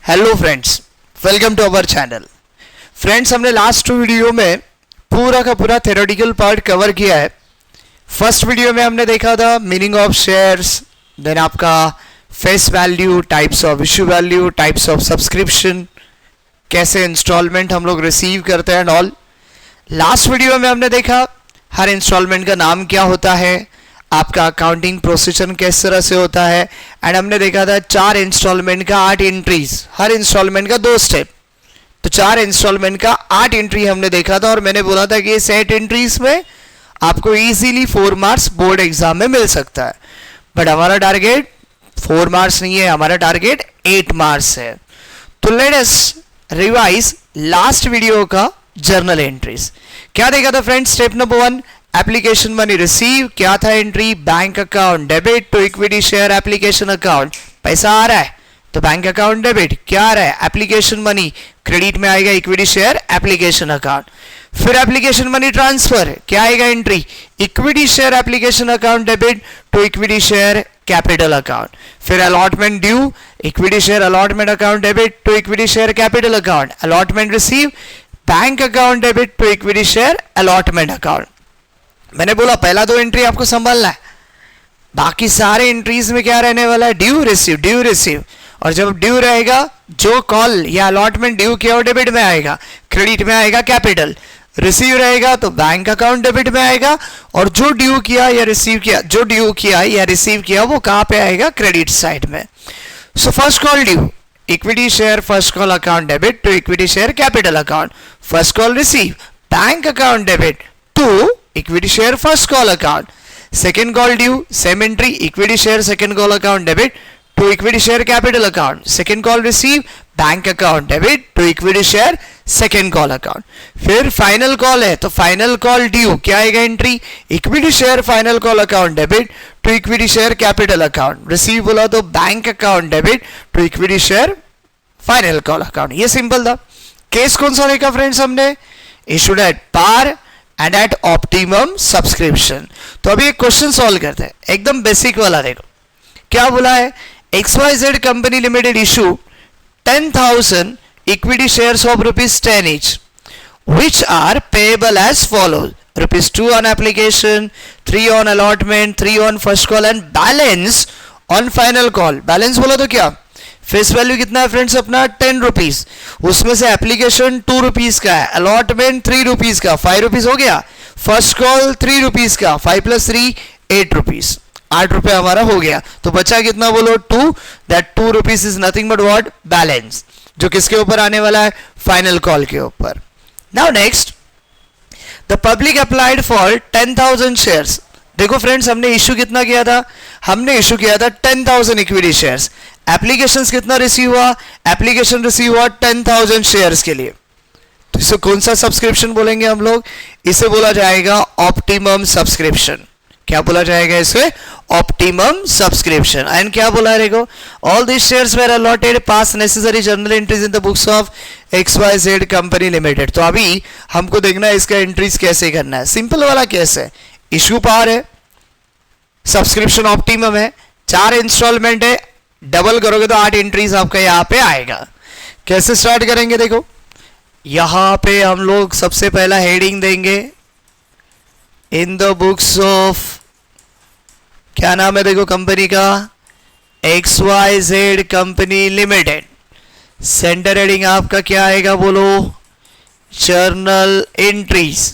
Hello friends, welcome to our channel. Friends, हमने last video में पूरा का पूरा थ्योरेटिकल पार्ट कवर किया है। फर्स्ट वीडियो में हमने देखा था मीनिंग ऑफ शेयर्स, देन आपका face value, types of issue value, types of subscription, कैसे इंस्टॉलमेंट हम लोग रिसीव करते हैं एंड ऑल। लास्ट वीडियो में हमने देखा हर इंस्टॉलमेंट का नाम क्या होता है, आपका अकाउंटिंग प्रोसीजर किस तरह से होता है, एंड हमने देखा था 4 इंस्टॉलमेंट का 8 एंट्रीज, हर इंस्टॉलमेंट का 2 स्टेप, तो 4 इंस्टॉलमेंट का 8 एंट्री हमने देखा था। और मैंने बोला था कि इस 8 एंट्रीज में आपको इजीली 4 मार्क्स बोर्ड एग्जाम में मिल सकता है, बट हमारा टारगेट 4 मार्क्स नहीं है, हमारा टारगेट 8 मार्क्स है। तो let us revise last video का जर्नल एंट्रीज। क्या देखा था friends? Step number 1, application money receive. क्या था entry? Bank account debit to equity share application account. पैसा आ रहा है तो बैंक अकाउंट डेबिट। क्या आ रहा है? एप्लीकेशन मनी, क्रेडिट में आएगा इक्विटी शेयर एप्लीकेशन अकाउंट। फिर एप्लीकेशन मनी ट्रांसफर, क्या आएगा entry? Equity share application account debit to equity share capital account. फिर allotment due, equity share allotment account debit to equity share capital account. Allotment receive, bank account debit to equity share allotment account. मैंने बोला पहला 2 entry आपको संभालना है, बाकी सारे entries में क्या रहने वाला है? Due receive, due receive. और जब ड्यू रहेगा, जो कॉल या अलॉटमेंट ड्यू किया वो डेबिट में आएगा, क्रेडिट में आएगा कैपिटल। रिसीव रहेगा तो बैंक अकाउंट डेबिट में आएगा, और जो ड्यू किया या रिसीव किया, जो ड्यू किया या रिसीव किया वो कहां पे आएगा? क्रेडिट साइड में। So first call due, equity share first call account debit to equity share capital account. First call receive, bank account debit to equity share first call account. Second call due, same entry, equity share second call account debit to equity share capital account. Second call receive, bank account debit to equity share second call account. फिर final call है तो final call due, क्या आएगा entry? Equity share final call account debit to equity share capital account. Receive बोला तो bank account debit to equity share final call account. ये simple था। Case कौन सा देखा फ्रेंड्स हमने? Issued at par and at optimum subscription. तो अभी एक क्वेश्चन सॉल्व करते हैं, एकदम बेसिक वाला। देखो क्या बोला है? XYZ company limited issue 10,000 equity shares of ₹10 each, which are payable as follows: ₹2 on application, 3 on allotment, 3 on first call and balance on final call। Balance बोला तो क्या? फेस वैल्यू कितना है फ्रेंड्स अपना? 10 रुपीज। उसमें से एप्लीकेशन 2 रुपीज का है, अलॉटमेंट 3 रुपीज का, 5 रुपीज हो गया। फर्स्ट कॉल 3 रुपीज का, 5 + 3 8 रुपीज, 8 रुपए हमारा हो गया। तो बचा कितना बोलो? 2। That 2 rupees is nothing but what? Balance, जो किसके ऊपर आने वाला है? फाइनल कॉल के ऊपर। Now next, the public applied for 10,000 shares. देखो फ्रेंड्स, हमने इश्यू कितना किया था? हमने इश्यू किया था 10,000 इक्विटी शेयर्स। एप्लीकेशंस कितना रिसीव हुआ? एप्लीकेशन रिसीव हुआ 10,000 शेयर्स के लिए। तो इसे कौन सा सब्सक्रिप्शन बोलेंगे हम लोग? इसे बोला जाएगा ऑप्टिमम सब्सक्रिप्शन। क्या बोला जाएगा इसे? Optimum subscription. एंड क्या बोला है देखो? All this shares were allotted pass necessary journal entries in the books of XYZ company limited. तो अभी हमको देखना है इसका एंट्रीज कैसे करना है। सिंपल वाला केस है, इश्यू पावर है, सब्सक्रिप्शन ऑप्टिमम है, 4 इंस्टॉलमेंट है, डबल करोगे तो 8 एंट्रीज आपका यहां पे आएगा। कैसे स्टार्ट करेंगे? देखो यहां पे हम लोग सबसे पहला हेडिंग देंगे, इन द बुक्स ऑफ, क्या नाम है देखो कंपनी का? XYZ company limited. Centre heading आपका क्या आएगा बोलो? Journal entries.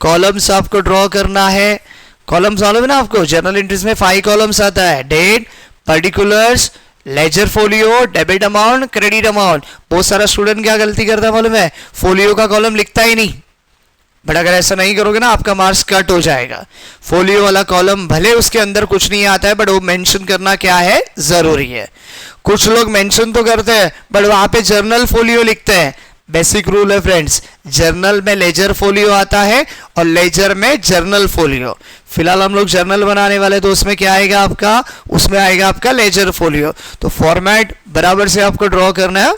कॉलम्स आपको ड्रॉ करना है, कॉलम्स मालूम है ना आपको? जर्नल एंट्रीज में 5 कॉलम्स आता है, date, particulars, ledger folio, debit amount, credit amount. बहुत सारा स्टूडेंट क्या गलती करता है मालूम है? फोलियो का कॉलम लिखता ही नहीं। बट अगर ऐसा नहीं करोगे ना, आपका मार्क्स कट हो जाएगा। फोलियो वाला कॉलम भले उसके अंदर कुछ नहीं आता है, बट वो मेंशन करना क्या है? जरूरी है। कुछ लोग मेंशन तो करते हैं बट वहां पे जर्नल फोलियो लिखते हैं। बेसिक रूल है फ्रेंड्स, जर्नल में लेजर फोलियो आता है और लेजर में जर्नल फोलियो। फिलहाल हम लोग जर्नल बनाने वाले, तो उसमें क्या आएगा आपका? उसमें आएगा आपका लेजर फोलियो। तो फॉर्मेट बराबर से आपको ड्रॉ करना है,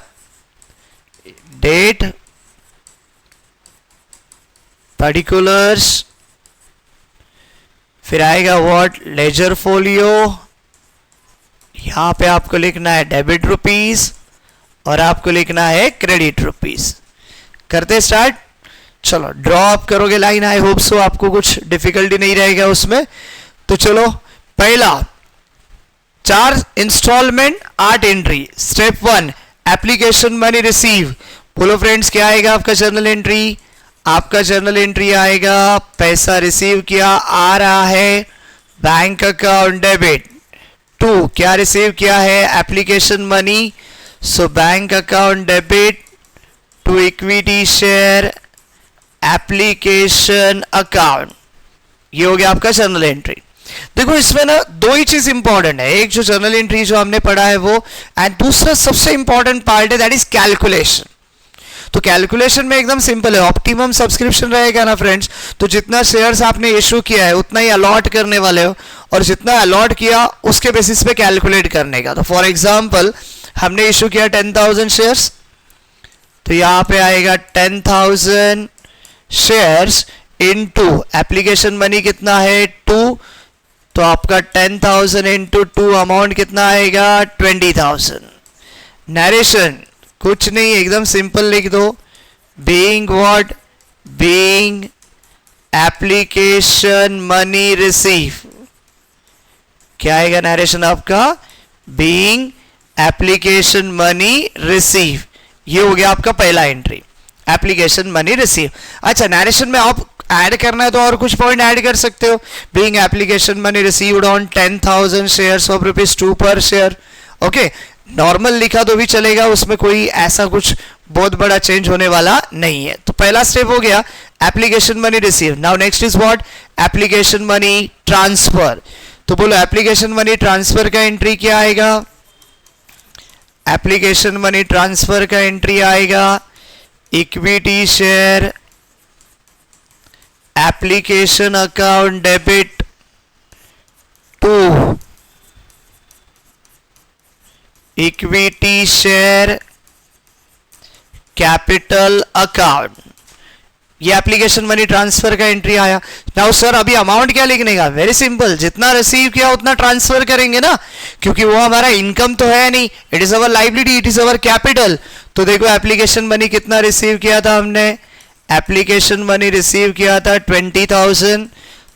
डेट, पर्टिकुलर्स, फिर आएगा व्हाट? Ledger folio. यहां पे आपको लिखना है डेबिट रुपीज, और आपको लिखना है क्रेडिट रुपीस। करते स्टार्ट। चलो ड्रॉ आप करोगे लाइन, आई होप सो आपको कुछ डिफिकल्टी नहीं रहेगा उसमें। तो चलो पहला 4 instalment 8 entry. Step 1 application money receive. बोलो फ्रेंड्स क्या आएगा आपका जर्नल एंट्री? आपका जर्नल एंट्री आएगा पैसा रिसीव किया, आ रहा है बैंक अकाउंट डेबिट। 2 क्या रिसीव किया है? Application money, so bank account debit to equity share application account. ये हो गया आपका जर्नल एंट्री। देखो इसमें ना 2 ही चीज इंपॉर्टेंट है, एक जो जर्नल एंट्री जो हमने पढ़ा है वो, एंड दूसरा सबसे इंपॉर्टेंट पार्ट है दैट इज कैलकुलेशन। तो कैलकुलेशन में एकदम सिंपल है, ऑप्टिमम सब्सक्रिप्शन रहेगा ना फ्रेंड्स, तो जितना शेयर्स आपने इशू किया है उतना ही अलॉट करने वाले हो, और जितना अलॉट किया उसके बेसिस पे कैलकुलेट करने का। तो फॉर एग्जांपल हमने इशू किया 10,000 शेयर्स, तो यहां पे आएगा 10,000 शेयर्स इनटू एप्लीकेशन मनी कितना है 2, तो आपका 10,000 इंटू 2 अमाउंट कितना आएगा 20,000। नरेशन कुछ नहीं, एकदम सिंपल लिख दो, being what? Being application money receive. क्या आएगा नरेशन आपका? Being application money receive. ये हो गया आपका पहला एंट्री, एप्लीकेशन मनी रिसीव। अच्छा नरेशन में आप ऐड करना है तो और कुछ पॉइंट ऐड कर सकते हो, being application money received on 10,000 shares of ₹2 पर शेयर। ओके, नॉर्मल लिखा तो भी चलेगा, उसमें कोई ऐसा कुछ बहुत बड़ा चेंज होने वाला नहीं है। तो पहला स्टेप हो गया application money receive. Now next is what? Application money transfer. तो बोलो एप्लीकेशन मनी ट्रांसफर का एंट्री क्या आएगा? एप्लीकेशन मनी ट्रांसफर का एंट्री आएगा equity share application account debit to equity share capital account. ये एप्लीकेशन मनी ट्रांसफर का entry आया। नाउ सर अभी अमाउंट क्या लिखने का? वेरी सिंपल, जितना रिसीव किया उतना ट्रांसफर करेंगे ना, क्योंकि वो हमारा इनकम तो है नहीं, it is our liability, it is our capital. तो देखो एप्लीकेशन मनी कितना रिसीव किया था हमने? एप्लीकेशन मनी रिसीव किया था 20,000,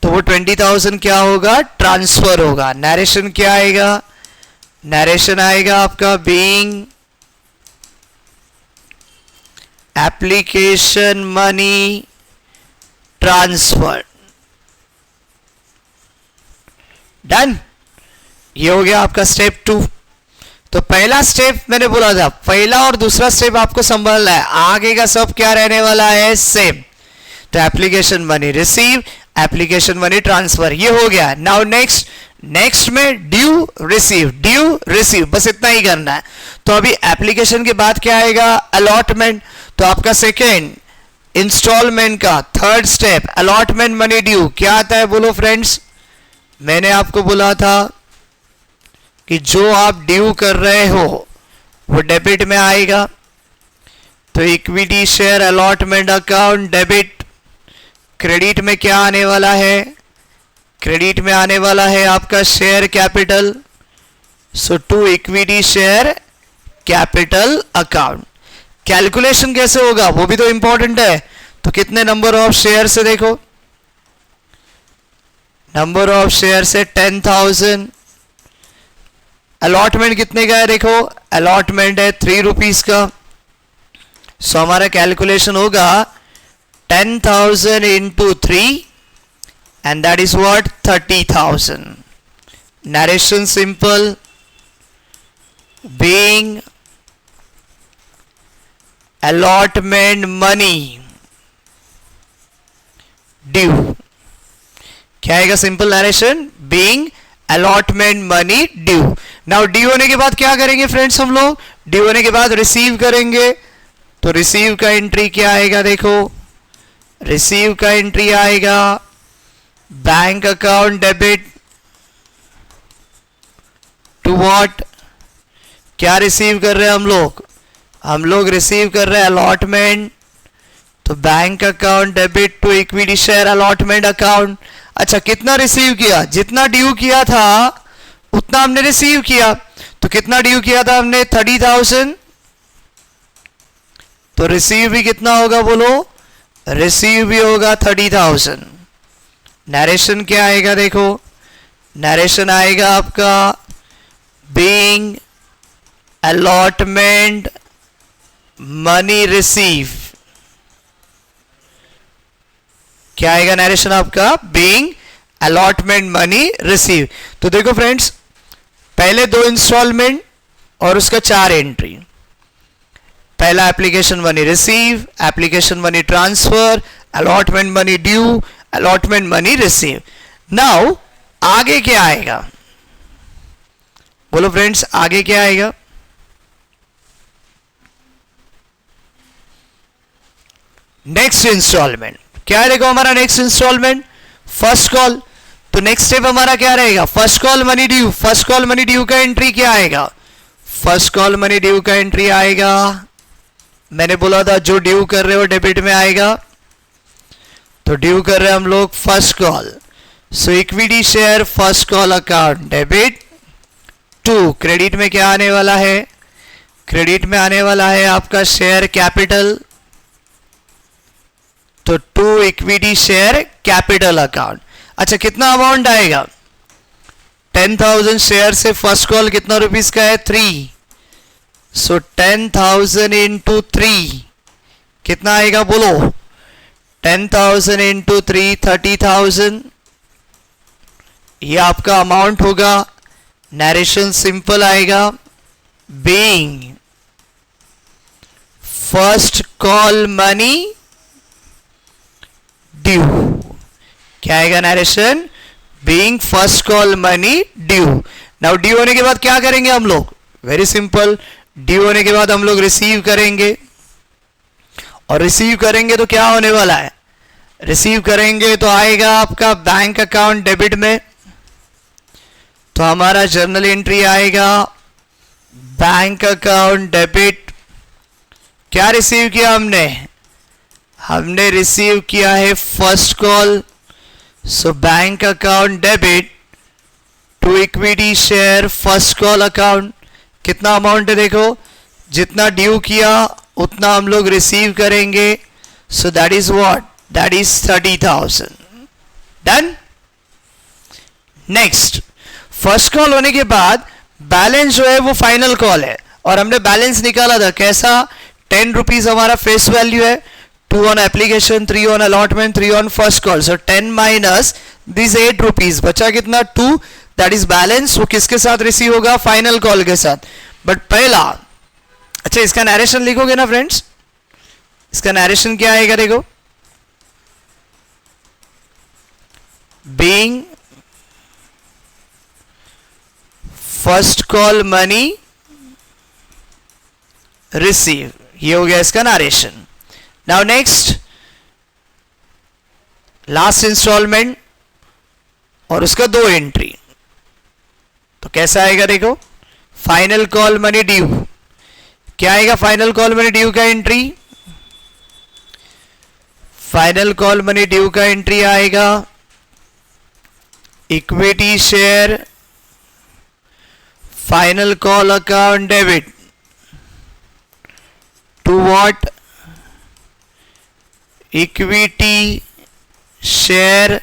तो वो 20,000 क्या होगा? ट्रांसफर होगा। नरेशन क्या आएगा? नरेशन आएगा आपका being application money transfer. Done, ये हो गया आपका स्टेप 2। तो पहला स्टेप मैंने बोला था, पहला और दूसरा स्टेप आपको संभालना है, आगे का सब क्या रहने वाला है? सेम। तो application money receive, application money transfer, ये हो गया। नाउ नेक्स्ट में ड्यू रिसीव, बस इतना ही करना है। तो अभी एप्लीकेशन के बाद क्या आएगा? अलॉटमेंट। तो आपका सेकेंड इंस्टॉलमेंट का third step allotment money due क्या आता है? बोलो फ्रेंड्स, मैंने आपको बोला था कि जो आप ड्यू कर रहे हो वो डेबिट में आएगा। तो equity share allotment account debit. Credit में क्या आने वाला है? क्रेडिट में आने वाला है आपका share capital, so to equity share capital account. Calculation कैसे होगा वो भी तो इंपॉर्टेंट है। तो कितने नंबर ऑफ शेयर से देखो, नंबर ऑफ शेयर से 10,000। अलॉटमेंट कितने का है? देखो अलॉटमेंट है ₹3 का, सो हमारा कैलकुलेशन होगा 10,000 into 3 and that is what? 30,000. Narration simple, being allotment money due. क्या आएगा simple narration? being allotment money due. Now due होने के बाद क्या करेंगे फ्रेंड्स? हम लोग due होने के बाद रिसीव करेंगे। तो रिसीव का एंट्री क्या आएगा? देखो रिसीव का एंट्री आएगा bank account debit to what? क्या रिसीव कर रहे हैं हम लोग रिसीव कर रहे हैं अलॉटमेंट। तो bank account debit to equity share allotment account. अच्छा कितना रिसीव किया? जितना ड्यू किया था उतना हमने रिसीव किया। तो कितना ड्यू किया था हमने? 30,000। तो रिसीव भी कितना होगा बोलो, रिसीव भी होगा 30,000। नरेशन क्या आएगा देखो, नरेशन आएगा आपका बीइंग अलॉटमेंट मनी रिसीव। क्या आएगा नरेशन आपका, बीइंग अलॉटमेंट मनी रिसीव। तो देखो फ्रेंड्स, पहले 2 इंस्टॉलमेंट और उसका 4 एंट्री। पहला application money receive, application money transfer, allotment money due, allotment money receive. Now आगे क्या आएगा बोलो फ्रेंड्स, आगे क्या आएगा, नेक्स्ट इंस्टॉलमेंट। क्या है देखो हमारा नेक्स्ट इंस्टॉलमेंट, फर्स्ट कॉल। तो नेक्स्ट स्टेप हमारा क्या रहेगा, first call money due. First call money due का एंट्री क्या आएगा, फर्स्ट कॉल मनी ड्यू का एंट्री आएगा, मैंने बोला था जो ड्यू कर रहे हो डेबिट में आएगा, तो ड्यू कर रहे हैं हम लोग first call. So equity share first call account debit to. Credit में क्या आने वाला है, क्रेडिट में आने वाला है आपका शेयर कैपिटल, तो to equity share capital account. अच्छा कितना अमाउंट आएगा, 10,000 शेयर से फर्स्ट कॉल कितना रुपीस का है, 3। सो 10,000 इंटू 3 कितना आएगा बोलो, 10,000 इंटू 3 30,000। ये आपका अमाउंट होगा। नरेशन सिंपल आएगा, being first call money due. क्या आएगा narration, being first call money due. Now due होने के बाद क्या करेंगे हम लोग, वेरी सिंपल, ड्यू होने के बाद हम लोग रिसीव करेंगे, और रिसीव करेंगे तो क्या होने वाला है, रिसीव करेंगे तो आएगा आपका बैंक अकाउंट डेबिट में। तो हमारा जर्नल एंट्री आएगा बैंक अकाउंट डेबिट। क्या रिसीव किया हमने, हमने रिसीव किया है first call. So bank account debit to equity share first call account. कितना अमाउंट है देखो, जितना ड्यू किया उतना हम लोग रिसीव करेंगे। So that is what, that is 30,000। Done. Next, first call होने के बाद बैलेंस जो है वो फाइनल कॉल है, और हमने बैलेंस निकाला था कैसा, 10 रुपीज हमारा फेस वैल्यू है, 2 on application, 3 on allotment, 3 on first call. So 10 minus this 8 rupees, बचा कितना 2, दैट इज बैलेंस। वो किसके साथ रिसीव होगा, फाइनल कॉल के साथ। बट पहला, अच्छा इसका नरेशन लिखोगे ना फ्रेंड्स, इसका नरेशन क्या आएगा देखो, being first call money receive, ये हो गया इसका narration. Now next, last instalment और उसका 2 एंट्री। तो कैसा आएगा देखो, फाइनल कॉल मनी ड्यू। क्या आएगा फाइनल कॉल मनी ड्यू का entry, final call money due का एंट्री आएगा equity share final call account debit to what, equity share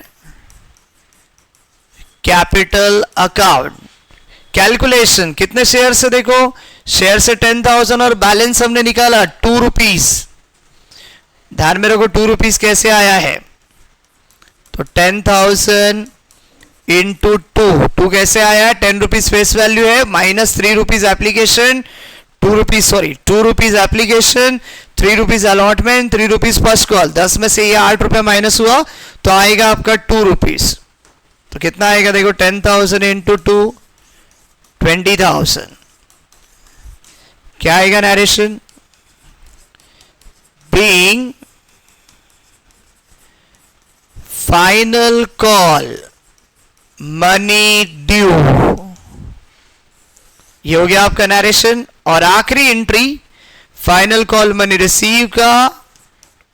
capital account. Calculation कितने शेयर से देखो, शेयर से 10,000 और बैलेंस हमने निकाला 2 रुपीज। ध्यान में रखो 2 रुपीज कैसे आया है, तो 10,000 इंटू 2 कैसे आया है, 10 रुपीज फेस वैल्यू है, minus 3 rupees application, 2 rupees application, 3 rupees allotment, 3 rupees first call. 10 में से ये 8 रुपए माइनस हुआ तो आएगा आपका 2 रुपीज। तो कितना आएगा देखो, 10,000 इंटू 2 20,000। क्या आएगा narration, being final call money due. ये हो गया आपका नरेशन। और आखिरी entry final call money receive का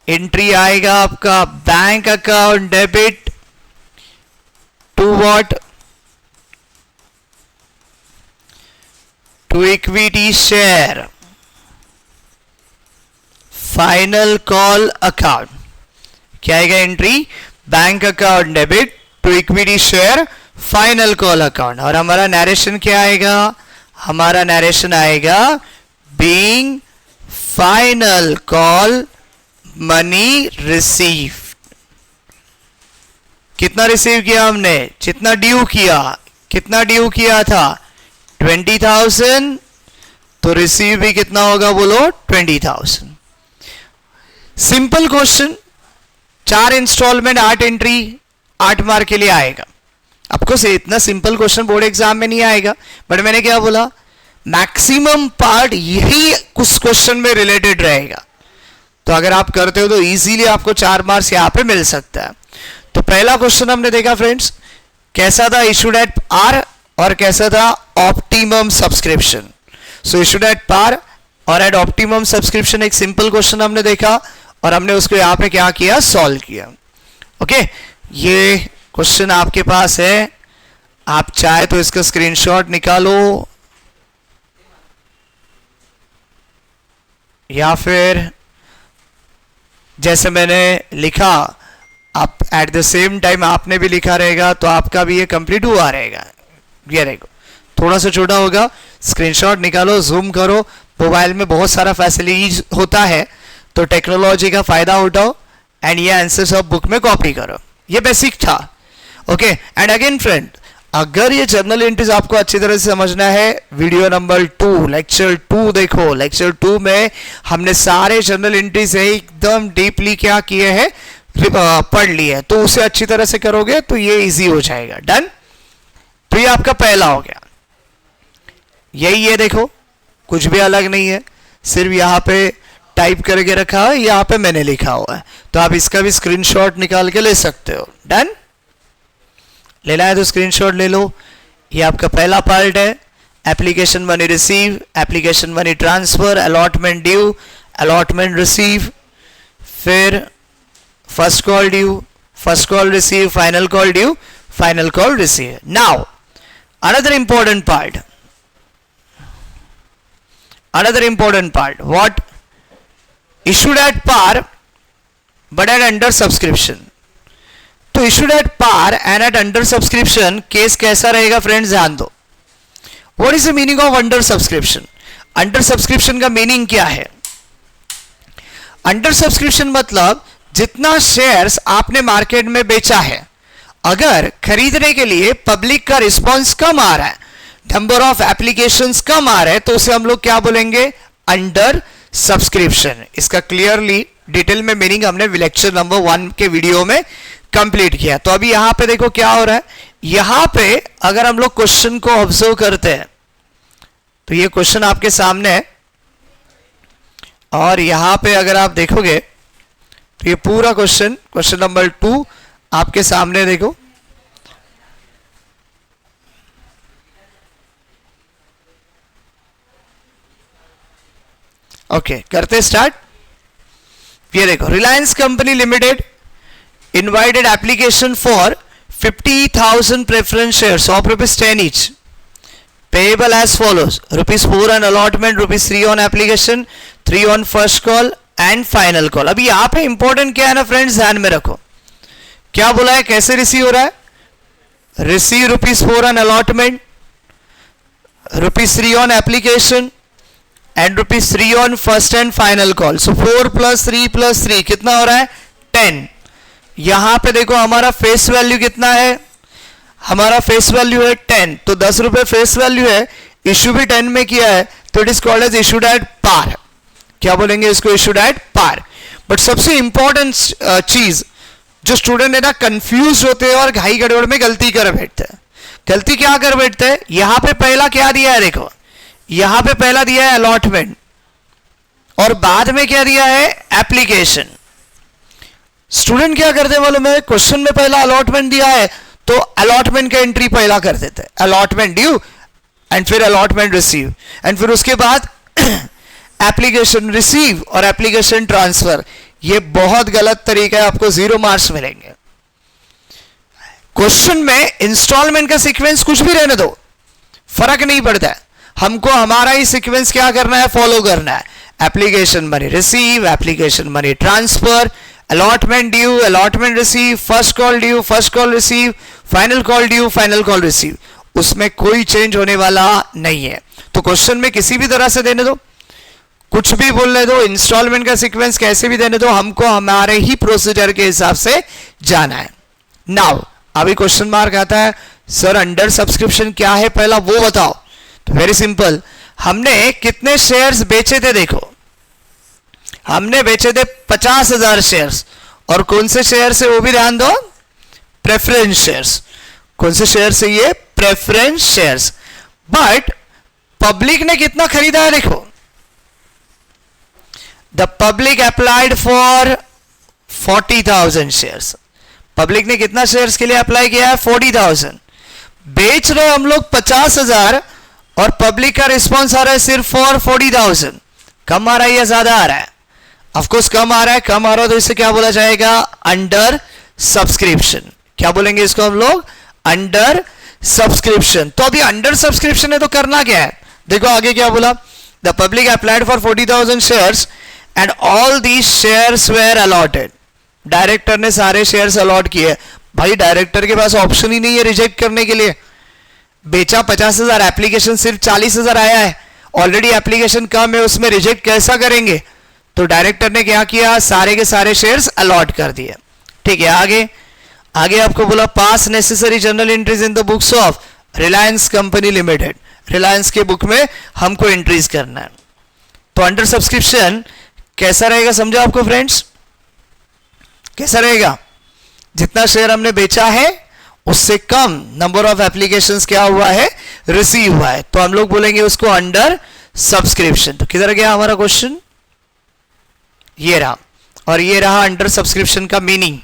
एंट्री आएगा आपका bank account debit to what, to equity share final call account. क्या आएगा entry? Bank account debit to equity share final call account. और हमारा नरेशन क्या आएगा? हमारा नरेशन आएगा being final call money receive. कितना रिसीव किया हमने? जितना ड्यू किया। कितना ड्यू किया था? 20,000। तो रिसीव भी कितना होगा बोलो? 20,000। Simple question, 4 instalment 8 entry 8 mark के लिए आएगा। आपको से इतना सिंपल क्वेश्चन बोर्ड एग्जाम में नहीं आएगा, बट मैंने क्या बोला, मैक्सिमम पार्ट यही कुछ क्वेश्चन में रिलेटेड रहेगा। तो अगर आप करते हो तो इजीली आपको 4 मार्क्स यहां पे मिल सकता है। तो पहला क्वेश्चन हमने देखा फ्रेंड्स, कैसा था? इशूड एट पार और कैसा था? Optimum subscription. So issued at par और एट ऑप्टिमम सब्सक्रिप्शन एक सिंपल क्वेश्चन हमने देखा और हमने उसको यहां पे क्या किया? सॉल्व किया। ओके, ये क्वेश्चन आपके पास है, आप चाहे तो इसका स्क्रीनशॉट निकालो या फिर जैसे मैंने लिखा आप एट द सेम टाइम आपने भी लिखा रहेगा तो आपका भी ये कंप्लीट हुआ रहेगा। ये रहेगा, थोड़ा सा छोटा होगा, स्क्रीनशॉट निकालो, जूम करो। मोबाइल में बहुत सारा फैसिलिटीज होता है तो टेक्नोलॉजी का फायदा उठाओ एंड ये आंसर सब बुक में कॉपी करो। ये बेसिक था। ओके, एंड अगेन फ्रेंड, अगर ये जर्नल एंट्रीज आपको अच्छी तरह से समझना है, वीडियो नंबर 2 लेक्चर 2 देखो। लेक्चर 2 में हमने सारे जर्नल एंट्रीज एकदम डीपली क्या किए हैं? पढ़ लिए। तो उसे अच्छी तरह से करोगे तो ये इजी हो जाएगा। डन। तो ये आपका पहला हो गया। यही है, देखो कुछ भी अलग नहीं है, सिर्फ यहां पे टाइप करके रखा है, यहां पे मैंने लिखा हुआ है। तो आप इसका भी स्क्रीनशॉट निकाल के ले सकते हो। डन। लेना है तो स्क्रीनशॉट ले लो। ये आपका पहला पार्ट है, application money receive, application money transfer, allotment due, allotment receive, फिर first call due, first call receive, final call due, final call receive. Now another important part, what? Issued at par but at under subscription। तो issued at par and at under subscription case कैसा रहेगा friends? ध्यान दो। What is the meaning of under subscription? Under subscription का meaning क्या है? Under subscription मतलब जितना शेयर्स आपने मार्केट में बेचा है, अगर खरीदने के लिए पब्लिक का रिस्पांस कम आ रहा है, नंबर ऑफ एप्लीकेशंस कम आ रहे हैं, तो उसे हम लोग क्या बोलेंगे? Under subscription. इसका क्लियरली डिटेल में मीनिंग हमने लेक्चर नंबर 1 के वीडियो में कंप्लीट किया। तो अभी यहां पे देखो क्या हो रहा है। यहां पे अगर हम लोग क्वेश्चन को ऑब्जर्व करते हैं तो ये क्वेश्चन आपके सामने है और यहां पे अगर आप देखोगे तो ये पूरा क्वेश्चन नंबर 2 आपके सामने देखो। ओके, करते स्टार्ट। ये देखो, Reliance company limited invited application for 50,000 preference shares of ₹10 each, payable as follows: ₹4 on allotment, ₹3 on application, 3 on first call and final call। अभी यहां पे इंपॉर्टेंट क्या है ना फ्रेंड्स, ध्यान में रखो। क्या बोला है? कैसे रिसीव हो रहा है? Receive ₹4 on allotment, ₹3 on application and ₹3 on first and final call। So 4 + 3 + 3 कितना हो रहा है? 10। यहां पे देखो हमारा फेस वैल्यू कितना है? हमारा फेस वैल्यू है 10, तो 10 रुपए फेस वैल्यू है, इश्यू भी 10 में किया है, तो it is called as issued at par. क्या बोलेंगे इसको? Issued at par. बट सबसे इंपॉर्टेंट चीज जो स्टूडेंट है ना, कंफ्यूज होते हैं और घाई गड़बड़ में गलती कर बैठते हैं। गलती क्या कर बैठते हैं? यहां पे पहला क्या दिया है? देखो, यहां पे पहला दिया है अलॉटमेंट और बाद में क्या दिया है? एप्लीकेशन। स्टूडेंट क्या करते हैं मालूम है? क्वेश्चन में पहला अलॉटमेंट दिया है तो अलॉटमेंट का एंट्री पहला कर देते हैं, अलॉटमेंट ड्यू एंड फिर अलॉटमेंट रिसीव, एंड फिर उसके बाद एप्लीकेशन रिसीव और एप्लीकेशन ट्रांसफर। ये बहुत गलत तरीका है, आपको 0 मार्क्स मिलेंगे। क्वेश्चन में इंस्टॉलमेंट का सीक्वेंस कुछ भी रहने दो, फर्क नहीं पड़ता है, हमको हमारा ही सीक्वेंस क्या करना है? फॉलो करना है। Application money receive, application money transfer, allotment due, allotment receive, first call due, first call receive, final call due, final call receive. उसमें कोई चेंज होने वाला नहीं है। तो क्वेश्चन में किसी भी तरह से देने दो, कुछ भी बोलने दो, इंस्टॉलमेंट का सीक्वेंस कैसे भी देने दो, हमको हमारे ही प्रोसीजर के हिसाब से जाना है। नाउ अभी क्वेश्चन मार्क आता है, सर अंडर सब्सक्रिप्शन क्या है पहला वो बताओ। तो वेरी सिंपल, हमने कितने शेयर्स बेचे थे, देखो हमने बेचे थे 50,000 शेयर्स। और कौन से शेयर से वो भी ध्यान दो, प्रेफरेंस शेयर्स। कौन से शेयर से, ये प्रेफरेंस शेयर्स। बट पब्लिक ने कितना खरीदा है, देखो the public applied for 40,000 shares. Public ने कितना शेयर्स के लिए अप्लाई किया है, 40,000। बेच रहे हम लोग 50,000 और पब्लिक का रिस्पॉन्स आ रहा है सिर्फ फॉर 40,000। कम आ रहा है या ज्यादा आ रहा है? ऑफकोर्स कम आ रहा है। कम आ रहा है तो इसे क्या बोला जाएगा, अंडर सब्सक्रिप्शन। क्या बोलेंगे इसको हम लोग, अंडर सब्सक्रिप्शन। तो अभी अंडर सब्सक्रिप्शन है तो करना क्या है, देखो आगे क्या बोला, the public applied for 40,000 shares and all these shares were allotted. Director ने सारे शेयर्स अलॉट किए। भाई डायरेक्टर के पास ऑप्शन ही नहीं है रिजेक्ट करने के लिए। बेचा 50,000, एप्लीकेशन सिर्फ 40,000 आया है, ऑलरेडी एप्लीकेशन कम है, उसमें रिजेक्ट कैसा करेंगे। तो डायरेक्टर ने क्या किया, सारे के सारे शेयर्स अलॉट कर दिए। ठीक है, आगे आगे आपको बोला पास necessary journal entries in the books of Reliance company limited. Reliance के बुक में हमको एंट्रीज करना है। तो अंडर सब्सक्रिप्शन कैसा रहेगा समझो आपको फ्रेंड्स, कैसा रहेगा, जितना शेयर हमने बेचा है उससे कम नंबर ऑफ एप्लीकेशंस क्या हुआ है, रिसीव हुआ है। तो हम लोग बोलेंगे उसको अंडर सब्सक्रिप्शन। तो किधर गया हमारा क्वेश्चन, ये रहा। और ये रहा अंडर सब्सक्रिप्शन का मीनिंग।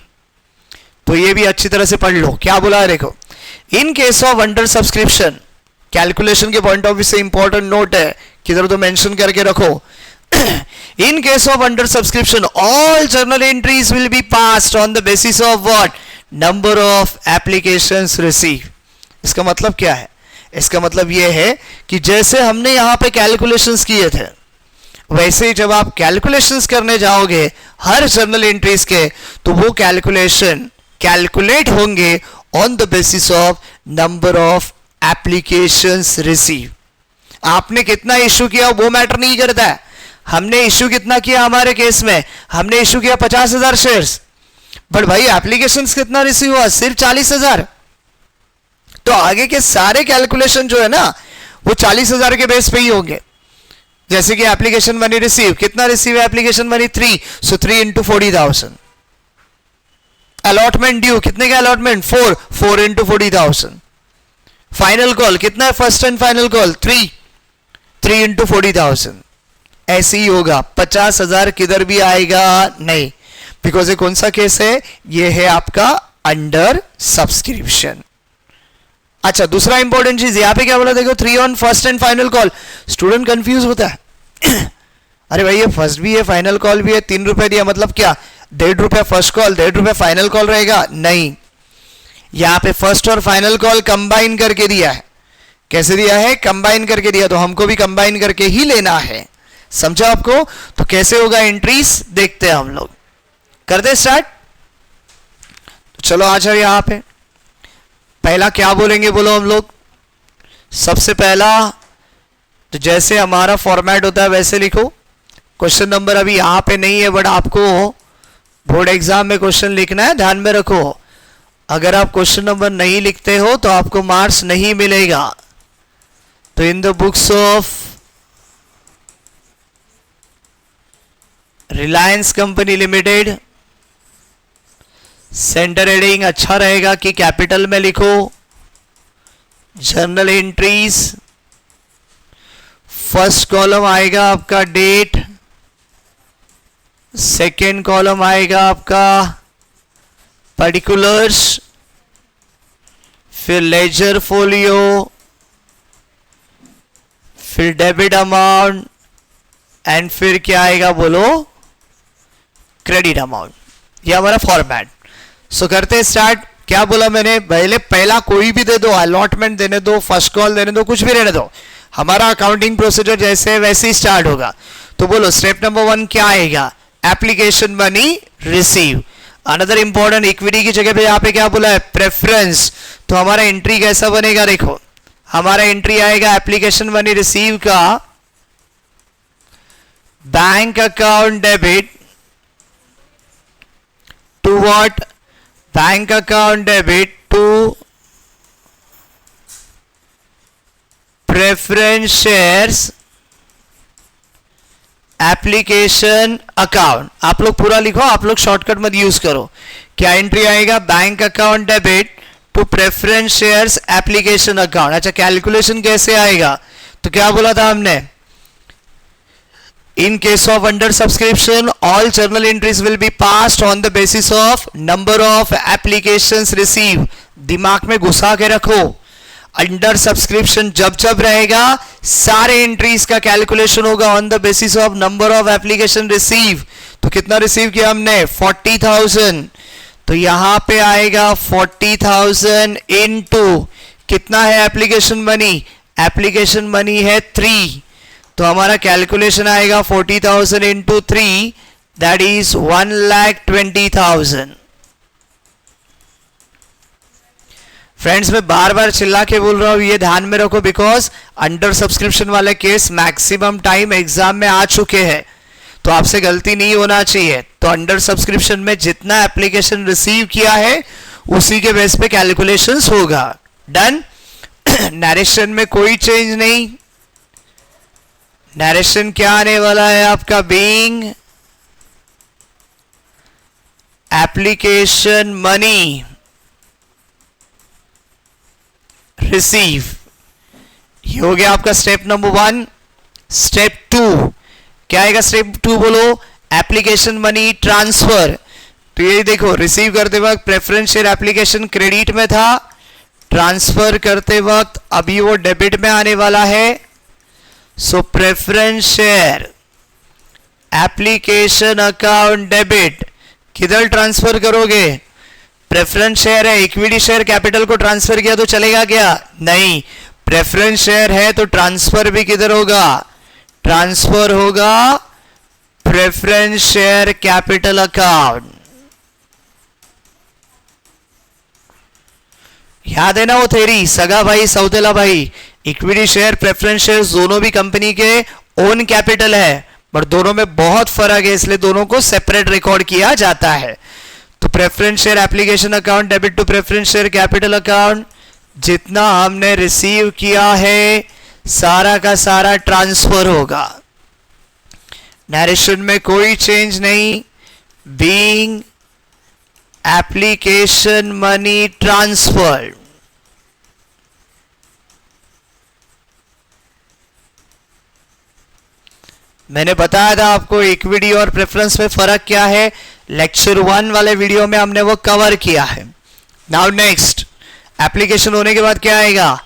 तो ये भी अच्छी तरह से पढ़ लो, क्या बोला है देखो, इन case of under subscription, calculation के पॉइंट ऑफ व्यू से इंपॉर्टेंट नोट है, किधर तो मेंशन करके रखो। इन case of under subscription all journal entries will be passed on the basis of what, number of applications receive. इसका मतलब क्या है, इसका मतलब यह है कि जैसे हमने यहां पे कैलकुलेशंस किए थे, वैसे ही जब आप कैलकुलेशंस करने जाओगे हर जर्नल एंट्रीज के, तो वो कैलकुलेशन कैलकुलेट होंगे on the basis of number of applications receive. आपने कितना इश्यू किया वो मैटर नहीं करता है। हमने इश्यू कितना किया, हमारे केस में हमने इश्यू किया 50,000 शेयर्स, बट भाई एप्लीकेशंस कितना रिसीव हुआ, सिर्फ 40,000। तो आगे के सारे कैलकुलेशन जो है ना वो 40,000 के बेस पे ही होंगे। जैसे कि एप्लीकेशन मनी रिसीव, कितना रिसीव है एप्लीकेशन मनी, 3, सो 3 इंटू 40,000। अलॉटमेंट ड्यू, कितने का अलॉटमेंट, 4, 4 इंटू 40,000। फाइनल कॉल कितना है, first and final call 3, 3 into 40,000। ऐसे ही होगा, 50,000 किधर भी आएगा नहीं, बिकॉज ये कौन सा केस है, ये है आपका अंडर सब्सक्रिप्शन। अच्छा, दूसरा इंपॉर्टेंट चीज यहां पे क्या बोला देखो, 3 on first and final call. Student confuse होता है अरे भाई ये फर्स्ट भी है फाइनल कॉल भी है, 3 रुपए दिया मतलब क्या, 1.5 रुपया फर्स्ट कॉल 1.5 रुपया फाइनल कॉल रहेगा, नहीं। यहां पे फर्स्ट और फाइनल कॉल कंबाइन करके दिया है। कैसे दिया है, कंबाइन करके दिया, तो हमको भी कंबाइन करके ही लेना है। समझा आपको। तो कैसे होगा एंट्रीज देखते हैं हम लोग, कर दे स्टार्ट। तो चलो आ जाओ यहां पे, पहला क्या बोलेंगे बोलो हम लोग। सबसे पहला तो जैसे हमारा फॉर्मेट होता है वैसे लिखो। क्वेश्चन नंबर अभी यहां पे नहीं है, बट आपको बोर्ड एग्जाम में क्वेश्चन लिखना है, ध्यान में रखो। अगर आप क्वेश्चन नंबर नहीं लिखते हो तो आपको मार्क्स नहीं मिलेगा। तो इन the books of Reliance company limited, centre heading अच्छा रहेगा कि कैपिटल में लिखो। जर्नल एंट्रीज, फर्स्ट कॉलम आएगा आपका डेट, सेकेंड कॉलम आएगा आपका पर्टिकुलर्स, फिर लेजर फोलियो, फिर डेबिट अमाउंट, एंड फिर क्या आएगा बोलो, क्रेडिट अमाउंट। यह हमारा फॉर्मेट। सो करते हैं स्टार्ट। क्या बोला मैंने, पहला कोई भी दे दो, अलॉटमेंट देने दो, फर्स्ट कॉल देने दो, कुछ भी रहने दो, हमारा अकाउंटिंग प्रोसीजर जैसे वैसे ही स्टार्ट होगा। तो बोलो स्टेप नंबर 1 क्या आएगा? Application money receive. Another important, equity की जगह पे यहाँ पे क्या बोला है? प्रेफरेंस। तो हमारा एंट्री कैसा बनेगा? देखो हमारा एंट्री आएगा एप्लीकेशन मनी रिसीव का bank account debit to what? Bank account debit to preference shares application account. आप लोग पूरा लिखो, आप लोग शॉर्टकट मत यूज करो। क्या एंट्री आएगा? Bank account debit to preference shares application account. अच्छा, कैलकुलेशन कैसे आएगा? तो क्या बोला था हमने? In case of under subscription all journal entries will be passed on the basis of number of applications receive. दिमाग में घुसा के रखो, अंडर सब्सक्रिप्शन जब जब रहेगा सारे एंट्रीज का कैलकुलेशन होगा on the basis of number of application receive. तो कितना रिसीव किया हमने? 40,000। तो यहां पे आएगा 40,000 इनटू कितना है एप्लीकेशन मनी? एप्लीकेशन मनी है 3। तो हमारा कैलकुलेशन आएगा 40,000 इंटू 3, दैट इज 1,20,000। फ्रेंड्स मैं बार बार चिल्ला के बोल रहा हूं, ये ध्यान में रखो, बिकॉज अंडर सब्सक्रिप्शन वाले केस मैक्सिमम टाइम एग्जाम में आ चुके हैं, तो आपसे गलती नहीं होना चाहिए। तो अंडर सब्सक्रिप्शन में जितना एप्लीकेशन रिसीव किया है उसी के बेस पे कैलकुलेशंस होगा। डन। नरेशन में कोई चेंज नहीं। नरेशन क्या आने वाला है आपका? Being application money receive. ये हो गया आपका स्टेप नंबर 1। स्टेप 2 क्या आएगा? स्टेप 2 बोलो, एप्लीकेशन मनी ट्रांसफर। तो ये देखो रिसीव करते वक्त प्रेफरेंस शेयर एप्लीकेशन क्रेडिट में था, ट्रांसफर करते वक्त अभी वो डेबिट में आने वाला है। So preference share application account debit किधर ट्रांसफर करोगे? प्रेफरेंस शेयर है, इक्विटी शेयर कैपिटल को ट्रांसफर किया तो चलेगा क्या? नहीं। प्रेफरेंस शेयर है तो ट्रांसफर भी किधर होगा? ट्रांसफर होगा प्रेफरेंस शेयर कैपिटल अकाउंट। याद है ना वो थ्योरी, सगा भाई सौतेला भाई? इक्विटी शेयर प्रेफरेंस शेयर दोनों भी कंपनी के ओन कैपिटल है, बट दोनों में बहुत फर्क है, इसलिए दोनों को सेपरेट रिकॉर्ड किया जाता है। तो preference share application account debit to preference share capital account, जितना हमने रिसीव किया है सारा का सारा ट्रांसफर होगा। नरेशन में कोई चेंज नहीं। Being application money transfer. मैंने बताया था आपको इक्विटी और प्रेफरेंस में फर्क क्या है, लेक्चर 1 वाले वीडियो में हमने वो कवर किया है। नाउ नेक्स्ट, एप्लीकेशन होने के बाद क्या आएगा?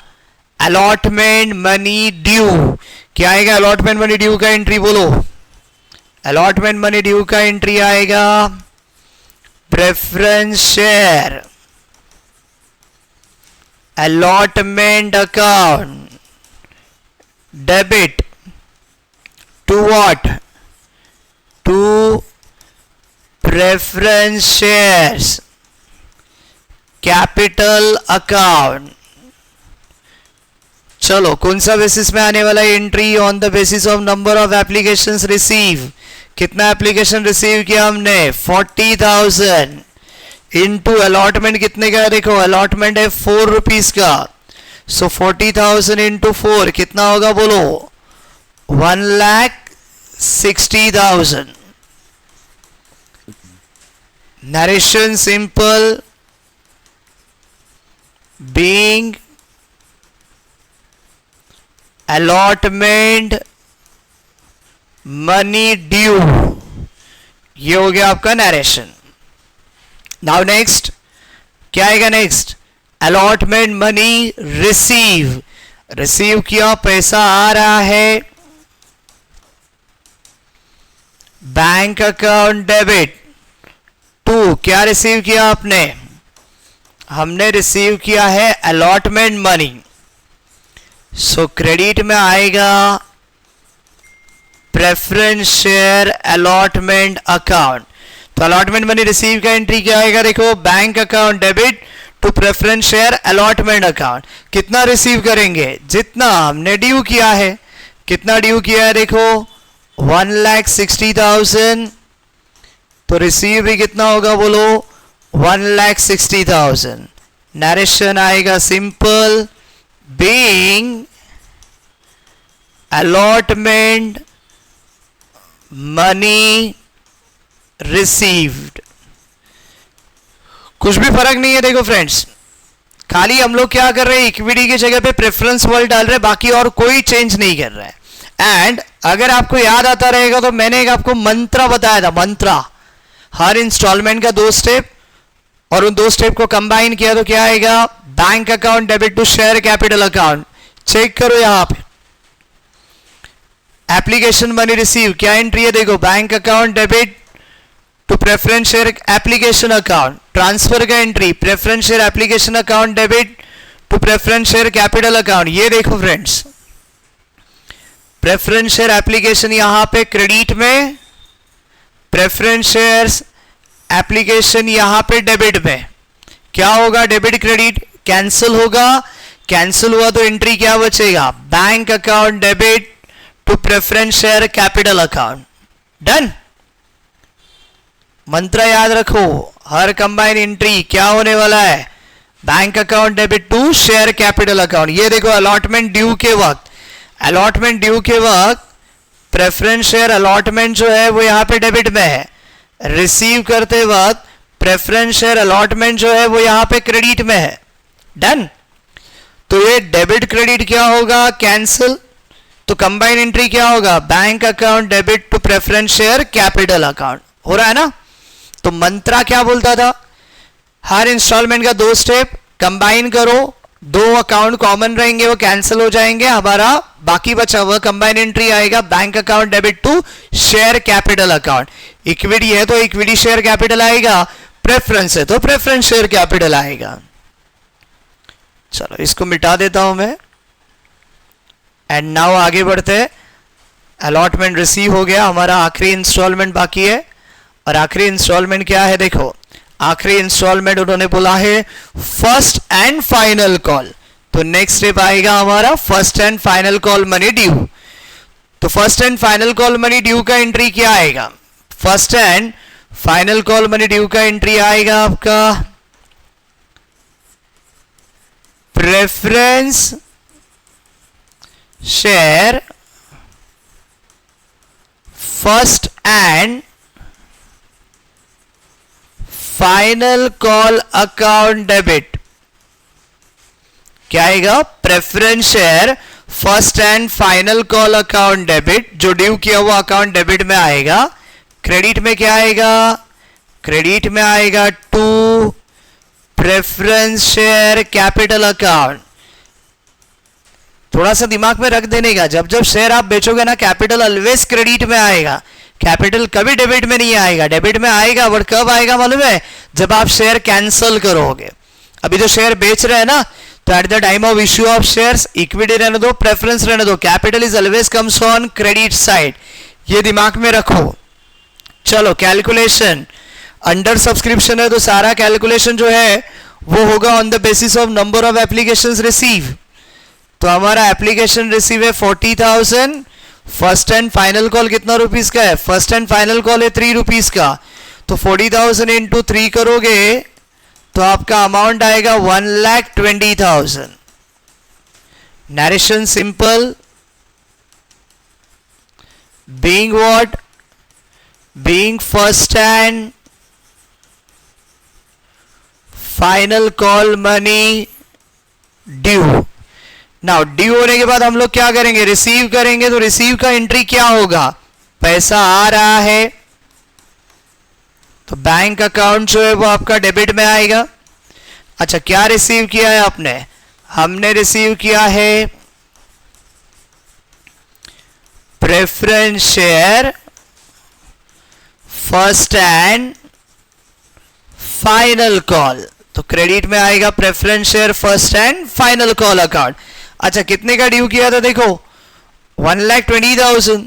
Allotment money due. क्या आएगा? अलॉटमेंट मनी ड्यू का एंट्री बोलो। अलॉटमेंट मनी ड्यू का एंट्री आएगा preference share allotment account debit to what? To preference shares capital account. चलो कौन सा बेसिस में आने वाला है entry? On the basis of number of applications receive. कितना एप्लीकेशन रिसीव किया हमने? 40,000 इनटू अलॉटमेंट कितने का? देखो अलॉटमेंट है 4 रुपीज का, सो 40,000 इंटू 4 कितना होगा बोलो? 1,60,000। Narration simple. Being allotment money due, ये हो गया आपका नरेशन। नाउ नेक्स्ट क्या आएगा? Next allotment money receive. Receive किया, पैसा आ रहा है बैंक अकाउंट डेबिट टू, क्या रिसीव किया आपने? हमने रिसीव किया है अलॉटमेंट मनी, सो क्रेडिट में आएगा प्रेफरेंस शेयर अलॉटमेंट अकाउंट। तो अलॉटमेंट मनी रिसीव का एंट्री क्या आएगा, देखो bank account debit to preference share allotment account. कितना रिसीव करेंगे, जितना हमने ड्यू किया है। कितना ड्यू किया है, देखो 1,60,000, तो रिसीव भी कितना होगा बोलो, 1,60,000। नरेशन आएगा simple, being allotment money received. कुछ भी फर्क नहीं है देखो फ्रेंड्स, खाली हम लोग क्या कर रहे हैं, इक्विटी की जगह पे प्रेफरेंस वर्ड डाल रहे हैं, बाकी और कोई चेंज नहीं कर रहा है। एंड अगर आपको याद आता रहेगा तो मैंने एक आपको मंत्र बताया था, मंत्र, हर इंस्टॉलमेंट का 2 स्टेप, और उन 2 स्टेप को कंबाइन किया तो क्या आएगा, bank account debit to share capital account. Check करो यहां पे एप्लीकेशन मनी रिसीव क्या एंट्री है, देखो bank account debit to preference share application account. Transfer का entry preference share application account debit to preference share capital account. ये देखो friends, preference share application यहां पे क्रेडिट में, प्रेफरेंस शेयर्स एप्लीकेशन यहां पे डेबिट में। क्या होगा, डेबिट क्रेडिट कैंसिल होगा, कैंसिल हुआ तो एंट्री क्या बचेगा, bank account debit to preference share capital account. Done. मंत्र याद रखो, हर कंबाइन एंट्री क्या होने वाला है, bank account debit to share capital account. ये देखो अलॉटमेंट ड्यू के वक्त, अलॉटमेंट ड्यू के वक्त प्रेफरेंस शेयर अलॉटमेंट जो है वो यहां पे डेबिट में है, रिसीव करते वक्त प्रेफरेंस शेयर अलॉटमेंट जो है वो यहां पे क्रेडिट में है। डन। तो ये डेबिट क्रेडिट क्या होगा, कैंसिल, तो कंबाइन एंट्री क्या होगा, bank account debit to preference share capital account. हो रहा है ना। तो मंत्रा क्या बोलता था, हर इंस्टॉलमेंट का 2 स्टेप कंबाइन करो, 2 अकाउंट कॉमन रहेंगे, वो कैंसिल हो जाएंगे, हमारा बाकी बचा हुआ कंबाइन एंट्री आएगा bank account debit to share capital account. Equity है तो इक्विटी शेयर कैपिटल आएगा, प्रेफरेंस है तो प्रेफरेंस शेयर कैपिटल आएगा। चलो इसको मिटा देता हूं मैं। एंड नाउ आगे बढ़ते हैं। अलॉटमेंट रिसीव हो गया, हमारा आखिरी इंस्टॉलमेंट बाकी है। और आखिरी इंस्टॉलमेंट क्या है, देखो आखिरी इंस्टॉलमेंट उन्होंने बोला है फर्स्ट एंड फाइनल कॉल। तो नेक्स्ट स्टेप आएगा हमारा first and final call money due. तो first and final call money due का एंट्री क्या आएगा, first and final call money due का एंट्री आएगा आपका preference share first and final call account debit. क्या आएगा, preference share first and final call account debit, जो ड्यू किया हुआ अकाउंट डेबिट में आएगा। क्रेडिट में क्या आएगा, क्रेडिट में आएगा to preference share capital account. थोड़ा सा दिमाग में रख देने का, जब जब शेयर आप बेचोगे ना, कैपिटल ऑलवेज क्रेडिट में आएगा, कैपिटल कभी डेबिट में नहीं आएगा। डेबिट में आएगा बट कब आएगा मालूम है, जब आप शेयर कैंसिल करोगे। अभी जो शेयर बेच रहे हैं ना, तो at the time of issue of shares equity रहने दो, प्रेफरेंस रहने दो, capital is always comes on credit side. ये दिमाग में रखो। चलो कैलकुलेशन, अंडर सब्सक्रिप्शन है तो सारा कैलकुलेशन जो है वो होगा on the basis of number of applications receive. तो हमारा एप्लीकेशन रिसीव है 40,000। फर्स्ट एंड फाइनल कॉल कितना रुपीस का है, फर्स्ट एंड फाइनल कॉल है 3 रुपीस का। तो 40,000 इंटू 3 करोगे तो आपका अमाउंट आएगा 1,20,000। Narration simple, being what, being first and final call money due. Now due होने के बाद हम लोग क्या करेंगे, रिसीव करेंगे। तो रिसीव का एंट्री क्या होगा, पैसा आ रहा है तो बैंक अकाउंट जो है वो आपका डेबिट में आएगा। अच्छा क्या रिसीव किया है आपने, हमने रिसीव किया है preference share first and final call. तो क्रेडिट में आएगा preference share first and final call account. अच्छा कितने का ड्यू किया था, देखो 1,20,000।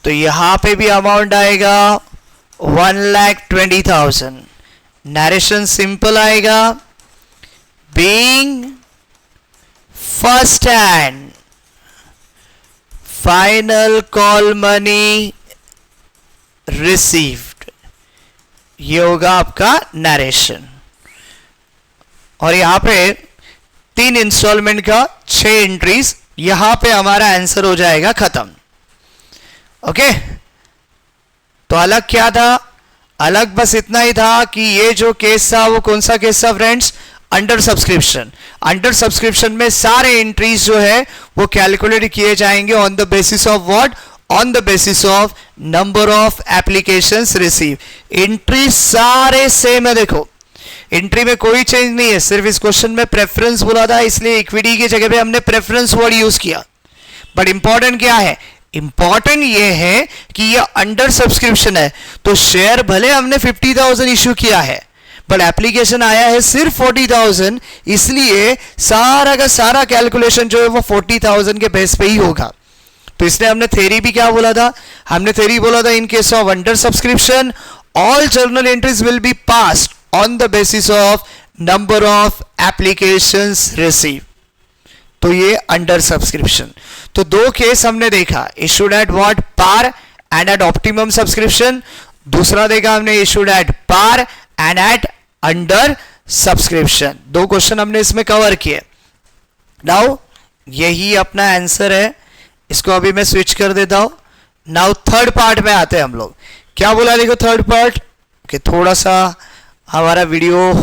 तो यहां पे भी अमाउंट आएगा 1,20,000। नरेशन सिंपल आएगा, being first hand final call money received, ये होगा आपका नरेशन। और यहां पे 3 इंस्टॉलमेंट का 6 एंट्रीज, यहां पे हमारा आंसर हो जाएगा खत्म। ओके, तो अलग क्या था? अलग बस इतना ही था कि ये जो केस था वो कौन सा केस था friends? Under subscription. Under subscription में सारे एंट्रीज जो है वो कैलकुलेट किए जाएंगे on the basis of what? On the basis of number of applications receive. Entry सारे सेम है, देखो एंट्री में कोई चेंज नहीं है, सिर्फ इस क्वेश्चन में प्रेफरेंस बोला था, इसलिए इक्विटी की जगह पे हमने प्रेफरेंस वर्ड यूज किया। बट इंपॉर्टेंट क्या है? इंपॉर्टेंट ये है कि ये अंडर सब्सक्रिप्शन है, तो शेयर भले हमने 50,000 इश्यू किया है बट एप्लीकेशन आया है सिर्फ 40,000, इसलिए सारा का सारा कैलकुलेशन जो है वो 40,000 के बेस पे ही होगा। तो इसलिए हमने थ्योरी भी क्या बोला था? हमने थ्योरी बोला था in case of under subscription all journal entries will be passed on the basis of number of applications receive. तो ये अंडर सब्सक्रिप्शन। तो 2 केस हमने देखा, issued at what? Par and at optimum subscription. दूसरा देखा हमने issued at par and at under subscription. 2 question हमने इसमें कवर किए। नाउ यही अपना आंसर है, इसको अभी मैं स्विच कर देता हूं। नाउ थर्ड पार्ट में आते हैं हम लोग। क्या बोला देखो थर्ड पार्ट कि थोड़ा सा हमारा वीडियो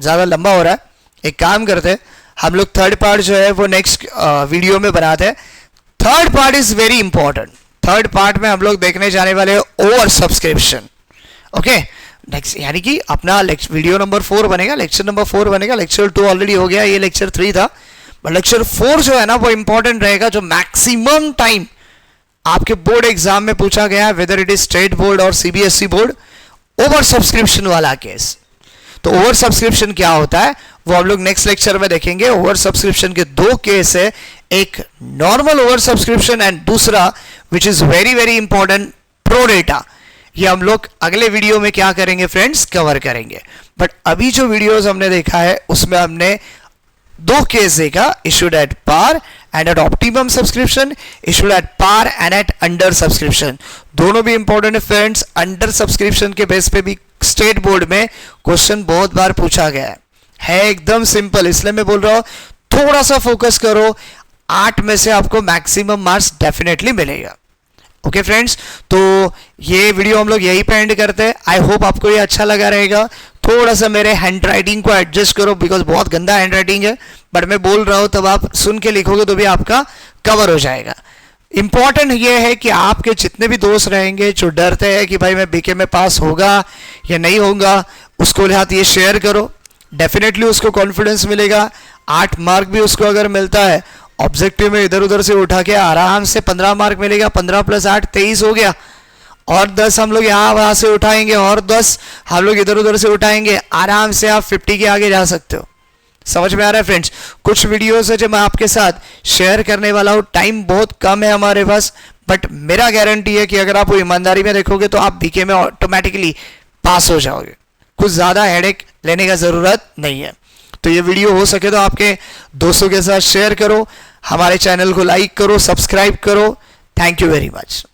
ज्यादा लंबा हो रहा है, एक काम करते हैं हम लोग थर्ड पार्ट जो है वो नेक्स्ट वीडियो में बनाते हैं। Third part is very important. Third part में हम लोग देखने जाने वाले हैं ओवर सब्सक्रिप्शन। ओके, नेक्स्ट यानी कि अपना वीडियो नंबर 4 बनेगा, लेक्चर नंबर 4 बनेगा। लेक्चर 2 ऑलरेडी हो गया, ये लेक्चर 3 था, बट लेक्चर 4 जो है ना वो इंपॉर्टेंट रहेगा, जो मैक्सिमम टाइम आपके बोर्ड एग्जाम में पूछा गया है, whether it is state board और सीबीएसई बोर्ड। ओवर सब्सक्रिप्शन वाला केस। तो ओवर सब्सक्रिप्शन क्या होता है वो हम लोग नेक्स्ट लेक्चर में देखेंगे। ओवर सब्सक्रिप्शन के 2 केस है, एक नॉर्मल ओवर सब्सक्रिप्शन एंड दूसरा which is very very important pro data. ये हम लोग अगले वीडियो में क्या करेंगे फ्रेंड्स? कवर करेंगे। बट अभी जो वीडियोस हमने देखा है उसमें हमने 2 केस देखा, issued at par and at optimum subscription, issued at par and at under subscription. दोनों भी इंपॉर्टेंट है फ्रेंड्स। अंडर सब्सक्रिप्शन के बेस पे भी स्टेट बोर्ड में क्वेश्चन बहुत बार पूछा गया है एकदम सिंपल, इसलिए मैं बोल रहा हूं थोड़ा सा फोकस करो, 8 में से आपको मैक्सिमम मार्क्स डेफिनेटली मिलेगा। ओके फ्रेंड्स, तो ये वीडियो हम लोग यहीं पे एंड करते हैं। आई होप आपको ये अच्छा लगा रहेगा। थोड़ा सा मेरे हैंड राइटिंग को एडजस्ट करो, बिकॉज बहुत गंदा हैंड राइटिंग है, बट मैं बोल रहा हूं तब आप सुन के लिखोगे तो भी आपका कवर हो जाएगा। इंपॉर्टेंट ये है कि आपके जितने भी दोस्त रहेंगे जो डरते हैं कि भाई मैं बीके में पास होगा या नहीं होगा, उसको लिहाज ये शेयर करो, डेफिनेटली उसको कॉन्फिडेंस मिलेगा। 8 मार्क भी उसको अगर मिलता है, ऑब्जेक्टिव में इधर उधर से उठा के आराम से 15 मार्क मिलेगा। 15 + 8 23 हो गया, और 10 हम लोग यहाँ वहां से उठाएंगे, और 10 हम लोग इधर उधर से उठाएंगे, आराम से आप 50 के आगे जा सकते हो। समझ में आ रहा है फ्रेंड्स? कुछ वीडियोस है जो मैं आपके साथ शेयर करने वाला हूँ, टाइम बहुत कम है हमारे पास, बट मेरा गारंटी है कि अगर आप वो ईमानदारी में देखोगे तो आप बीके में ऑटोमेटिकली पास हो जाओगे। कुछ ज़्यादा हेडेक लेने का ज़रूरत नहीं है। तो ये वीडियो हो सके तो आपके दोस्तों के साथ शेयर करो, हमारे चैनल को लाइक करो, सब्सक्राइब करो। Thank you very much.